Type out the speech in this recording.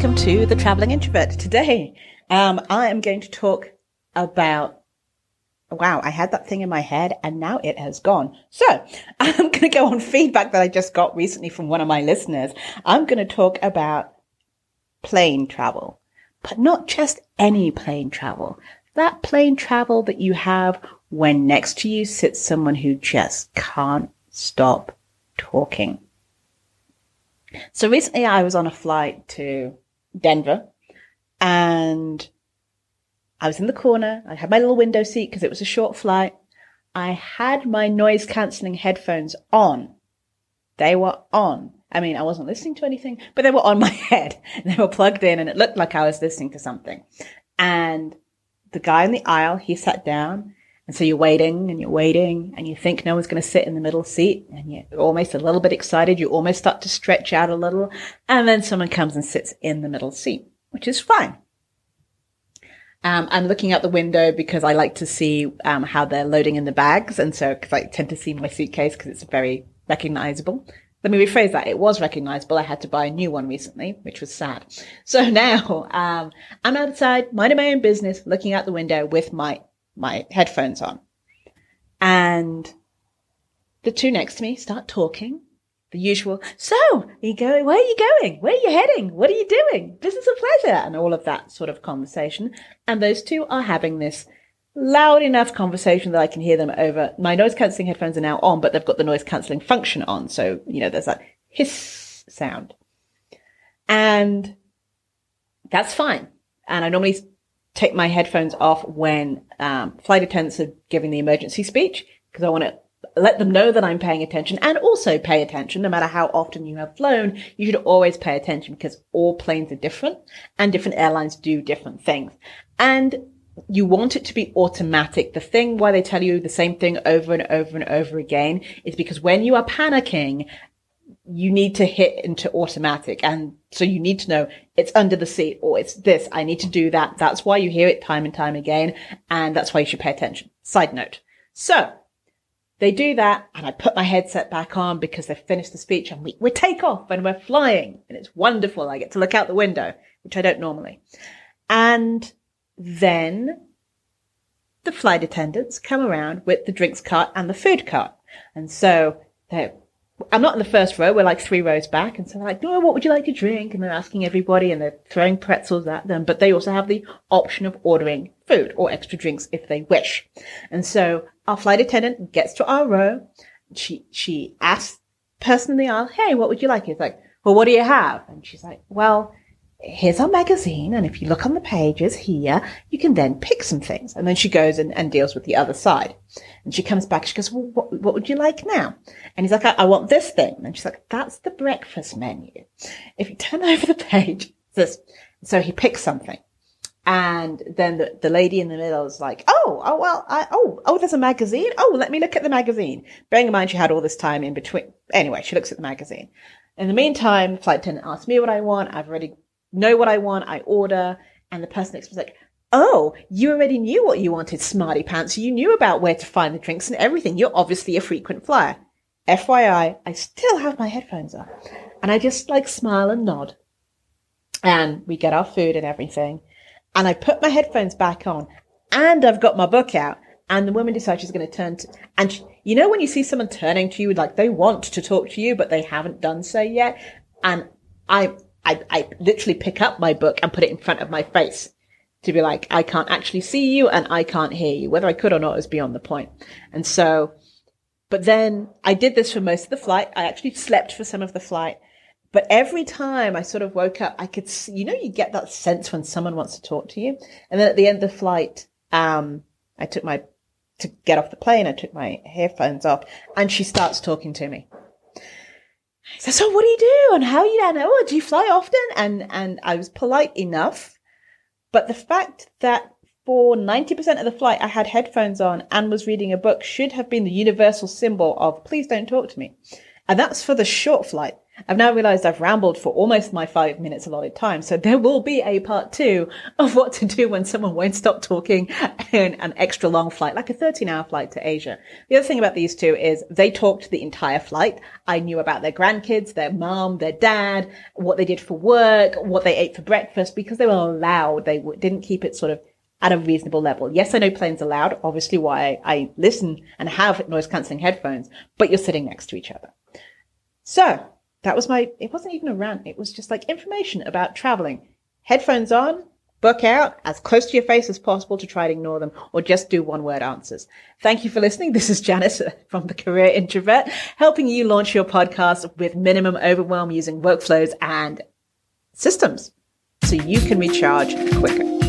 welcome to the Traveling Introvert. Today, I am going to talk about, wow, I had that thing in my head and now it has gone. So I'm going to go on feedback that I just got recently from one of my listeners. I'm going to talk about plane travel, but not just any plane travel. That plane travel that you have when next to you sits someone who just can't stop talking. So recently I was on a flight to Denver and I was in the corner. I had my little window seat because it was a short flight. I had my noise cancelling headphones on. They were on. I mean, I wasn't listening to anything, but they were on my head. They were plugged in and it looked like I was listening to something. And the guy in the aisle, he sat down. And so you're waiting and you think no one's going to sit in the middle seat and you're almost a little bit excited. You almost start to stretch out a little and then someone comes and sits in the middle seat, which is fine. I'm looking out the window because I like to see how they're loading in the bags. And so because I tend to see my suitcase because it's very recognizable. Let me rephrase that. It was recognizable. I had to buy a new one recently, which was sad. So now I'm outside, minding my own business, looking out the window with my headphones on. And the two next to me start talking. The usual, so, are you going? Where are you going? Where are you heading? What are you doing? Business or pleasure? And all of that sort of conversation. And those two are having this loud enough conversation that I can hear them over. My noise cancelling headphones are now on, but they've got the noise cancelling function on. So, there's that hiss sound. And that's fine. And I normally take my headphones off when flight attendants are giving the emergency speech because I want to let them know that I'm paying attention and also pay attention. No matter how often you have flown, you should always pay attention because all planes are different and different airlines do different things. And you want it to be automatic. The thing why they tell you the same thing over and over and over again is because when you are panicking, you need to hit into automatic. And so you need to know it's under the seat or it's this. I need to do that. That's why you hear it time and time again. And that's why you should pay attention. Side note. So they do that. And I put my headset back on because they've finished the speech and we take off and we're flying and it's wonderful. I get to look out the window, which I don't normally. And then the flight attendants come around with the drinks cart and the food cart. And so I'm not in the first row. We're like 3 rows back. And so they're like, oh, what would you like to drink? And they're asking everybody and they're throwing pretzels at them. But they also have the option of ordering food or extra drinks if they wish. And so our flight attendant gets to our row. She asks the person in the aisle, hey, what would you like? He's like, well, what do you have? And she's like, well, here's our magazine. And if you look on the pages here, you can then pick some things. And then she goes and deals with the other side. And she comes back. She goes, well, what would you like now? And he's like, I want this thing. And she's like, that's the breakfast menu. If you turn over the page, this. So he picks something. And then the lady in the middle is like, there's a magazine. Oh, let me look at the magazine. Bearing in mind, she had all this time in between. Anyway, she looks at the magazine. In the meantime, the flight attendant asks me what I want. I've already know what I want. I order. And the person next to me is like, oh, you already knew what you wanted, smarty pants. You knew about where to find the drinks and everything. You're obviously a frequent flyer. FYI, I still have my headphones on. And I just smile and nod. And we get our food and everything. And I put my headphones back on and I've got my book out. And the woman decides she's going to turn to, and when you see someone turning to you, like they want to talk to you, but they haven't done so yet. And I literally pick up my book and put it in front of my face to be like, I can't actually see you and I can't hear you. Whether I could or not is beyond the point. And so, but then I did this for most of the flight. I actually slept for some of the flight. But every time I sort of woke up, I could see, you get that sense when someone wants to talk to you. And then at the end of the flight, to get off the plane, I took my headphones off and she starts talking to me. So what do you do? And how are you down? Oh, do you fly often? And I was polite enough. But the fact that for 90% of the flight, I had headphones on and was reading a book should have been the universal symbol of please don't talk to me. And that's for the short flight. I've now realized I've rambled for almost my 5 minutes allotted time. So there will be a part 2 of what to do when someone won't stop talking in an extra long flight, like a 13-hour flight to Asia. The other thing about these two is they talked the entire flight. I knew about their grandkids, their mom, their dad, what they did for work, what they ate for breakfast, because they were loud. They didn't keep it sort of at a reasonable level. Yes, I know planes are loud, obviously why I listen and have noise cancelling headphones, but you're sitting next to each other. So that was it wasn't even a rant. It was just like information about traveling. Headphones on, book out as close to your face as possible to try to ignore them, or just do one-word answers. Thank you for listening. This is Janice from The Career Introvert, helping you launch your podcast with minimum overwhelm using workflows and systems so you can recharge quicker.